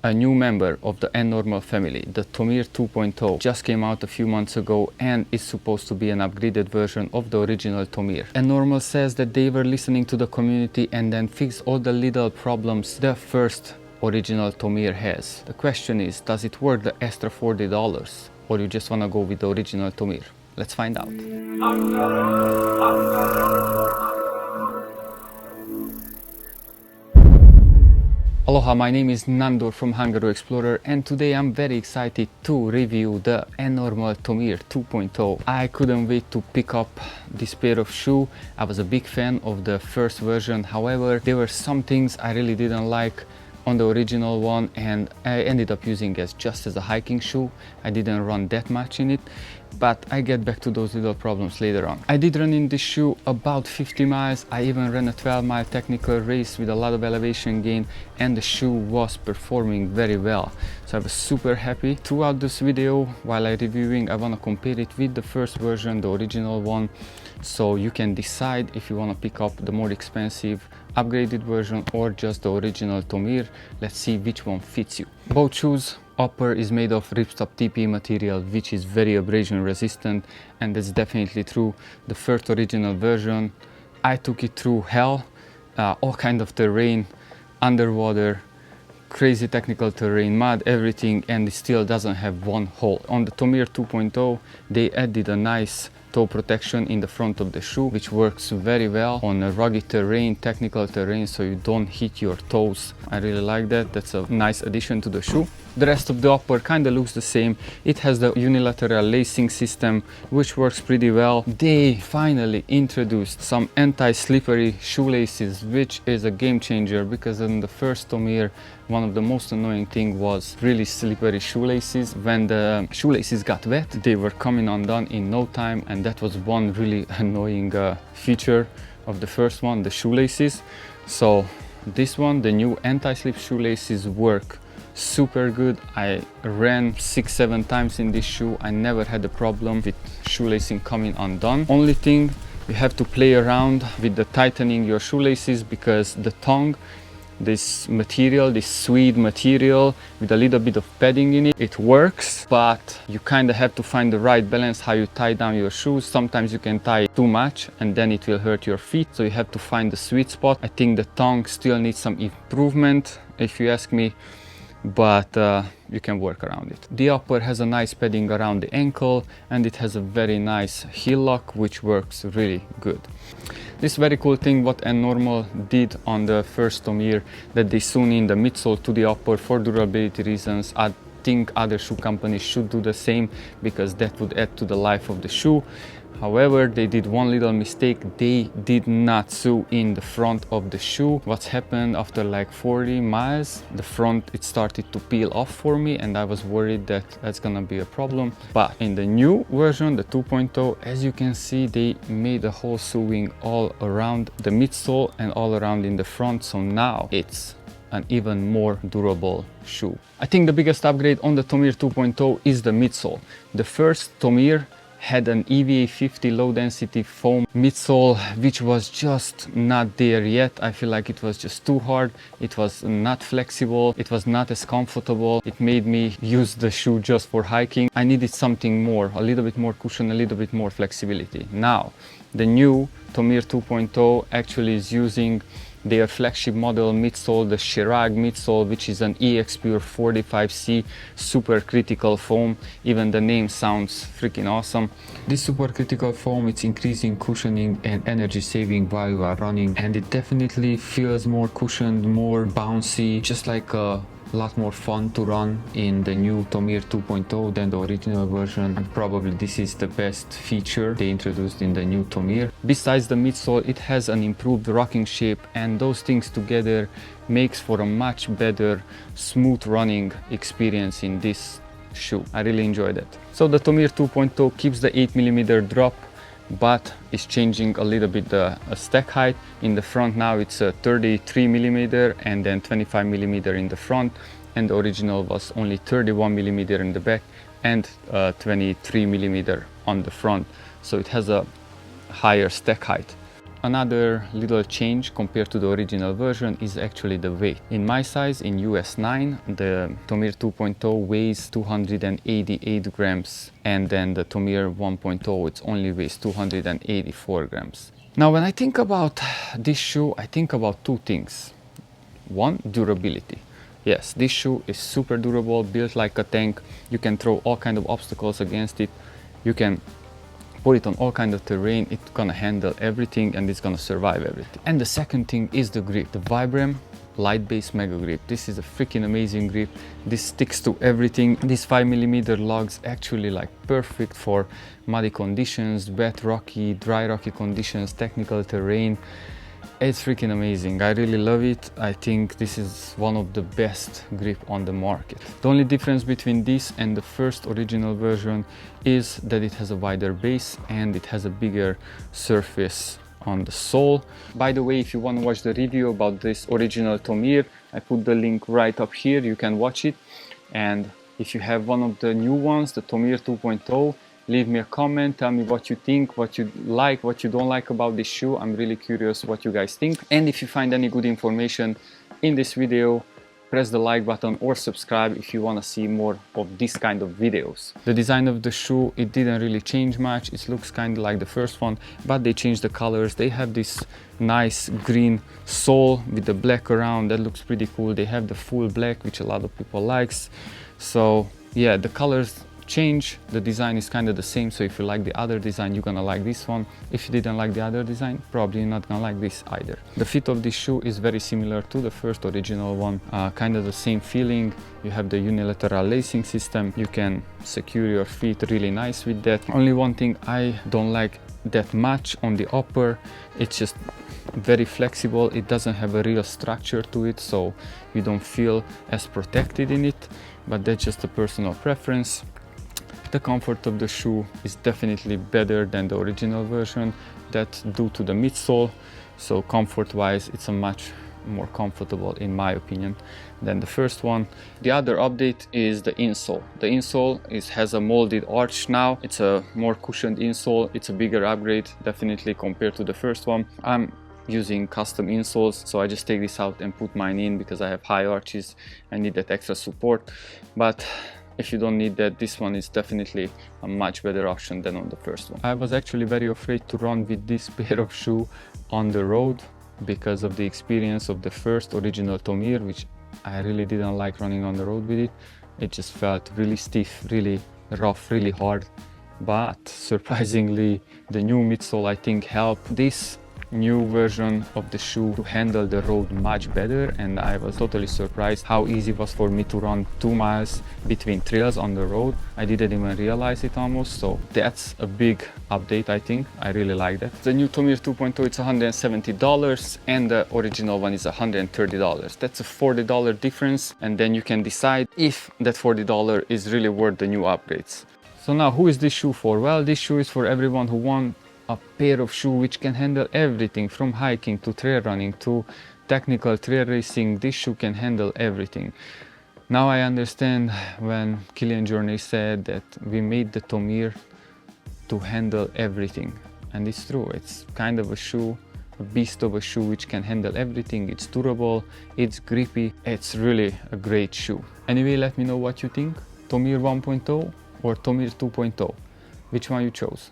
A new member of the Nnormal family, the Tomir 2.0, just came out a few months ago and is supposed to be an upgraded version of the original Tomir. Nnormal says that they were listening to the community and then fixed all the little problems the first original Tomir has. The question is, does it worth the extra $40 or you just want to go with the original Tomir? Let's find out. Aloha, my name is Nandor from Hungary Explorer and today I'm very excited to review the Nnormal Tomir 2.0. I couldn't wait to pick up this pair of shoes. I was a big fan of the first version, however there were some things I really didn't like on the original one and I ended up using it just as a hiking shoe. I didn't run that much in it, but I get back to those little problems later on. I did run in this shoe about 50 miles. I even ran a 12-mile technical race with a lot of elevation gain and the shoe was performing very well. So I was super happy. Throughout this video, while I'm reviewing, I want to compare it with the first version, the original one, so you can decide if you want to pick up the more expensive upgraded version or just the original Tomir. Let's see which one fits you. Both shoes upper is made of ripstop TPE material, which is very abrasion resistant, and that's definitely true. The first original version, I took it through hell, all kind of terrain, underwater, crazy technical terrain, mud, everything, and it still doesn't have one hole. On the Tomir 2.0 they added a nice toe protection in the front of the shoe, which works very well on a rugged terrain, technical terrain, so you don't hit your toes. I really like that. That's a nice addition to the shoe. The rest of the upper kind of looks the same. It has the unilateral lacing system, which works pretty well. They finally introduced some anti-slippery shoelaces, which is a game changer, because in the first Tomir, one of the most annoying thing was really slippery shoelaces. When the shoelaces got wet, they were coming undone in no time, and that was one really annoying feature of the first one, the shoelaces. So this one, the new anti-slip shoelaces work super good. I ran 6-7 times in this shoe. I never had a problem with shoelacing coming undone. Only thing, you have to play around with the tightening your shoelaces, because the tongue, this material, this suede material with a little bit of padding in it, it works, but you kind of have to find the right balance how you tie down your shoes. Sometimes you can tie too much and then it will hurt your feet, so you have to find the sweet spot. I think the tongue still needs some improvement, if you ask me, but you can work around it. The upper has a nice padding around the ankle and it has a very nice heel lock, which works really good. This very cool thing what Nnormal did on the first Tomir, that they sewn in the midsole to the upper for durability reasons. I think other shoe companies should do the same, because that would add to the life of the shoe. However, they did one little mistake. They did not sew in the front of the shoe. What's happened after like 40 miles, the front, it started to peel off for me and I was worried that that's gonna be a problem. But in the new version, the 2.0, as you can see, they made a whole sewing all around the midsole and all around in the front. So now it's an even more durable shoe. I think the biggest upgrade on the Tomir 2.0 is the midsole. The first Tomir had an EVA 50 low density foam midsole, which was just not there yet. I feel like it was just too hard. It was not flexible. It was not as comfortable. It made me use the shoe just for hiking. I needed something more, a little bit more cushion, a little bit more flexibility. Now, the new Tomir 2.0 actually is using their flagship model midsole, the Chirag midsole, which is an EX Pure 45C supercritical foam. Even the name sounds freaking awesome. This supercritical foam, it's increasing cushioning and energy saving while you are running, and it definitely feels more cushioned, more bouncy, just like a lot more fun to run in the new Tomir 2.0 than the original version, and probably this is the best feature they introduced in the new Tomir. Besides the midsole, it has an improved rocking shape, and those things together makes for a much better smooth running experience in this shoe. I really enjoyed it. So the Tomir 2.0 keeps the 8mm drop, but it's changing a little bit the stack height. In the front now it's a 33mm and then 25mm in the front, and the original was only 31mm in the back and 23mm on the front, so it has a higher stack height. Another little change compared to the original version is actually the weight. In my size, in US 9, the Tomir 2.0 weighs 288 grams, and then the Tomir 1.0 it only weighs 284 grams. Now when I think about this shoe, I think about two things. One, durability. Yes, this shoe is super durable, built like a tank. You can throw all kind of obstacles against it. You can put it on all kind of terrain. It's gonna handle everything and it's gonna survive everything. And the second thing is the grip. The Vibram light base mega grip. This is a freaking amazing grip. This sticks to everything. These 5mm lugs actually like perfect for muddy conditions, wet, rocky, dry, rocky conditions, technical terrain. It's freaking amazing. I really love it. I think this is one of the best grip on the market. The only difference between this and the first original version is that it has a wider base and it has a bigger surface on the sole. By the way, if you want to watch the review about this original Tomir, I put the link right up here. You can watch it. And if you have one of the new ones, the Tomir 2.0, leave me a comment, tell me what you think, what you like, what you don't like about this shoe. I'm really curious what you guys think. And if you find any good information in this video, press the like button or subscribe if you want to see more of this kind of videos. The design of the shoe, it didn't really change much. It looks kind of like the first one, but they changed the colors. They have this nice green sole with the black around. That looks pretty cool. They have the full black, which a lot of people likes. So yeah, the colors change. The design is kind of the same, so if you like the other design, you're gonna like this one. If you didn't like the other design, probably you're not gonna like this either. The fit of this shoe is very similar to the first original one, kind of the same feeling. You have the unilateral lacing system. You can secure your feet really nice with that. Only one thing I don't like that much on the upper, it's just very flexible. It doesn't have a real structure to it, so you don't feel as protected in it, but that's just a personal preference. The comfort of the shoe is definitely better than the original version. That's due to the midsole. So comfort wise, it's a much more comfortable in my opinion than the first one. The other update is the insole. The insole has a molded arch now. It's a more cushioned insole. It's a bigger upgrade definitely compared to the first one. I'm using custom insoles, so I just take this out and put mine in because I have high arches. I need that extra support, but if you don't need that, this one is definitely a much better option than on the first one. I was actually very afraid to run with this pair of shoe on the road because of the experience of the first original Tomir, which I really didn't like running on the road with it. It just felt really stiff, really rough, really hard. But surprisingly, the new midsole I think helped this new version of the shoe to handle the road much better, and I was totally surprised how easy it was for me to run 2 miles between trails on the road. I didn't even realize it almost, so that's a big update. I think I really like that. The new Tomir 2.0 it's $170 and the original one is $130. That's a $40 difference, and then you can decide if that $40 is really worth the new upgrades. So now who is this shoe for? Well, this shoe is for everyone who wants a pair of shoes which can handle everything from hiking to trail running to technical trail racing. This shoe can handle everything. Now I understand when Kilian Jornet said that we made the Tomir to handle everything, and it's true. It's kind of a shoe, a beast of a shoe which can handle everything. It's durable, it's grippy, it's really a great shoe. Anyway, let me know what you think. Tomir 1.0 or Tomir 2.0? Which one you chose?